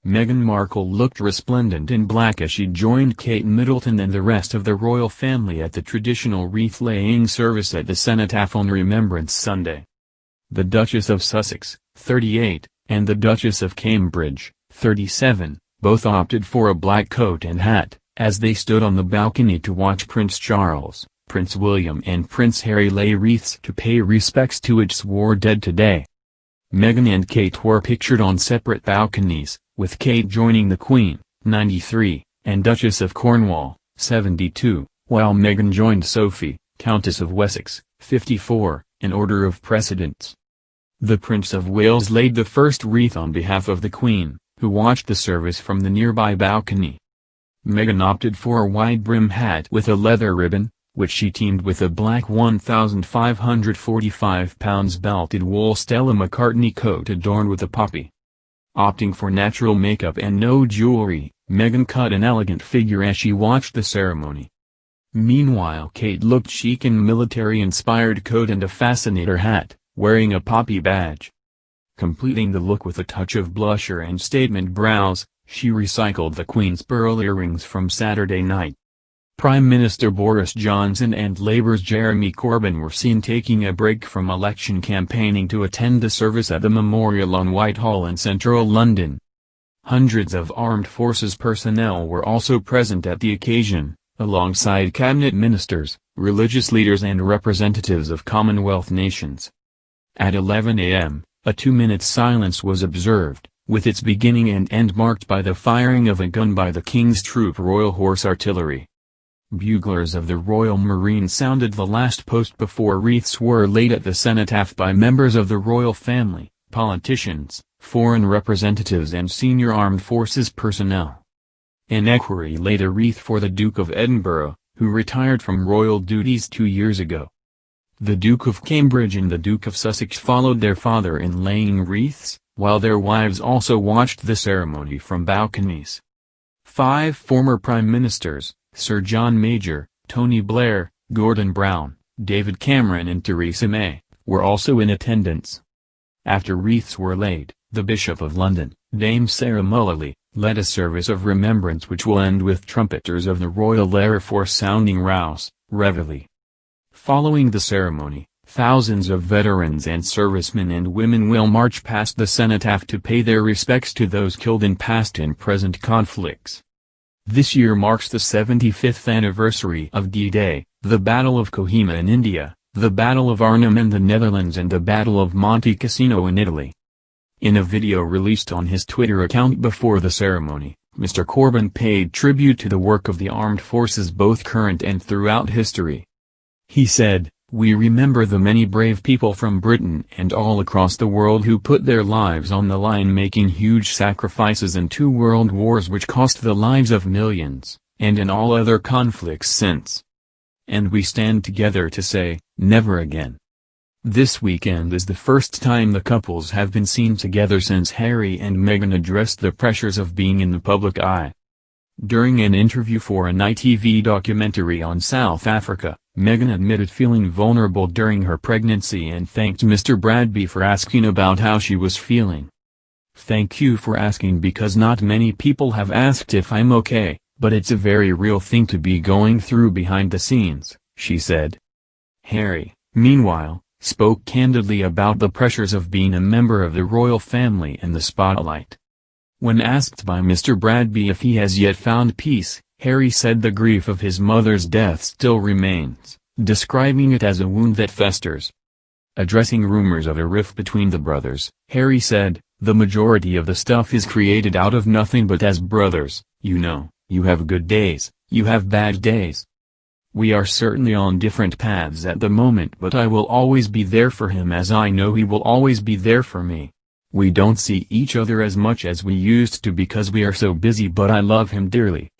Meghan Markle looked resplendent in black as she joined Kate Middleton and the rest of the royal family at the traditional wreath-laying service at the Cenotaph on Remembrance Sunday. The Duchess of Sussex, 38, and the Duchess of Cambridge, 37, both opted for a black coat and hat, as they stood on the balcony to watch Prince Charles, Prince William and Prince Harry lay wreaths to pay respects to its war dead today. Meghan and Kate were pictured on separate balconies, with Kate joining the Queen, 93, and Duchess of Cornwall, 72, while Meghan joined Sophie, Countess of Wessex, 54, in order of precedence. The Prince of Wales laid the first wreath on behalf of the Queen, who watched the service from the nearby balcony. Meghan opted for a wide-brim hat with a leather ribbon, which she teamed with a black 1,545 pounds belted wool Stella McCartney coat adorned with a poppy. Opting for natural makeup and no jewelry, Meghan cut an elegant figure as she watched the ceremony. Meanwhile, Kate looked chic in military-inspired coat and a fascinator hat, wearing a poppy badge. Completing the look with a touch of blusher and statement brows, she recycled the Queen's pearl earrings from Saturday night. Prime Minister Boris Johnson and Labour's Jeremy Corbyn were seen taking a break from election campaigning to attend the service at the memorial on Whitehall in central London. Hundreds of armed forces personnel were also present at the occasion, alongside cabinet ministers, religious leaders and representatives of Commonwealth nations. At 11 a.m., a 2-minute silence was observed, with its beginning and end marked by the firing of a gun by the King's Troop Royal Horse Artillery. Buglers of the Royal Marines sounded the last post before wreaths were laid at the cenotaph by members of the royal family, politicians, foreign representatives and senior armed forces personnel. An equerry laid a wreath for the Duke of Edinburgh, who retired from royal duties 2 years ago. The Duke of Cambridge and the Duke of Sussex followed their father in laying wreaths, while their wives also watched the ceremony from balconies. 5 former prime ministers, Sir John Major, Tony Blair, Gordon Brown, David Cameron and Theresa May, were also in attendance. After wreaths were laid, the Bishop of London, Dame Sarah Mullally, led a service of remembrance which will end with trumpeters of the Royal Air Force sounding Rouse, Reveille. Following the ceremony, thousands of veterans and servicemen and women will march past the cenotaph to pay their respects to those killed in past and present conflicts. This year marks the 75th anniversary of D-Day, the Battle of Kohima in India, the Battle of Arnhem in the Netherlands and the Battle of Monte Cassino in Italy. In a video released on his Twitter account before the ceremony, Mr. Corbyn paid tribute to the work of the armed forces both current and throughout history. He said, "We remember the many brave people from Britain and all across the world who put their lives on the line making huge sacrifices in 2 world wars which cost the lives of millions, and in all other conflicts since. And we stand together to say, never again." This weekend is the first time the couples have been seen together since Harry and Meghan addressed the pressures of being in the public eye. During an interview for an ITV documentary on South Africa, Meghan admitted feeling vulnerable during her pregnancy and thanked Mr. Bradby for asking about how she was feeling. "Thank you for asking because not many people have asked if I'm okay, but it's a very real thing to be going through behind the scenes," she said. Harry, meanwhile, spoke candidly about the pressures of being a member of the royal family in the spotlight. When asked by Mr. Bradby if he has yet found peace, Harry said the grief of his mother's death still remains, describing it as a wound that festers. Addressing rumors of a rift between the brothers, Harry said, "The majority of the stuff is created out of nothing but as brothers, you know, you have good days, you have bad days. We are certainly on different paths at the moment but I will always be there for him as I know he will always be there for me. We don't see each other as much as we used to because we are so busy but I love him dearly."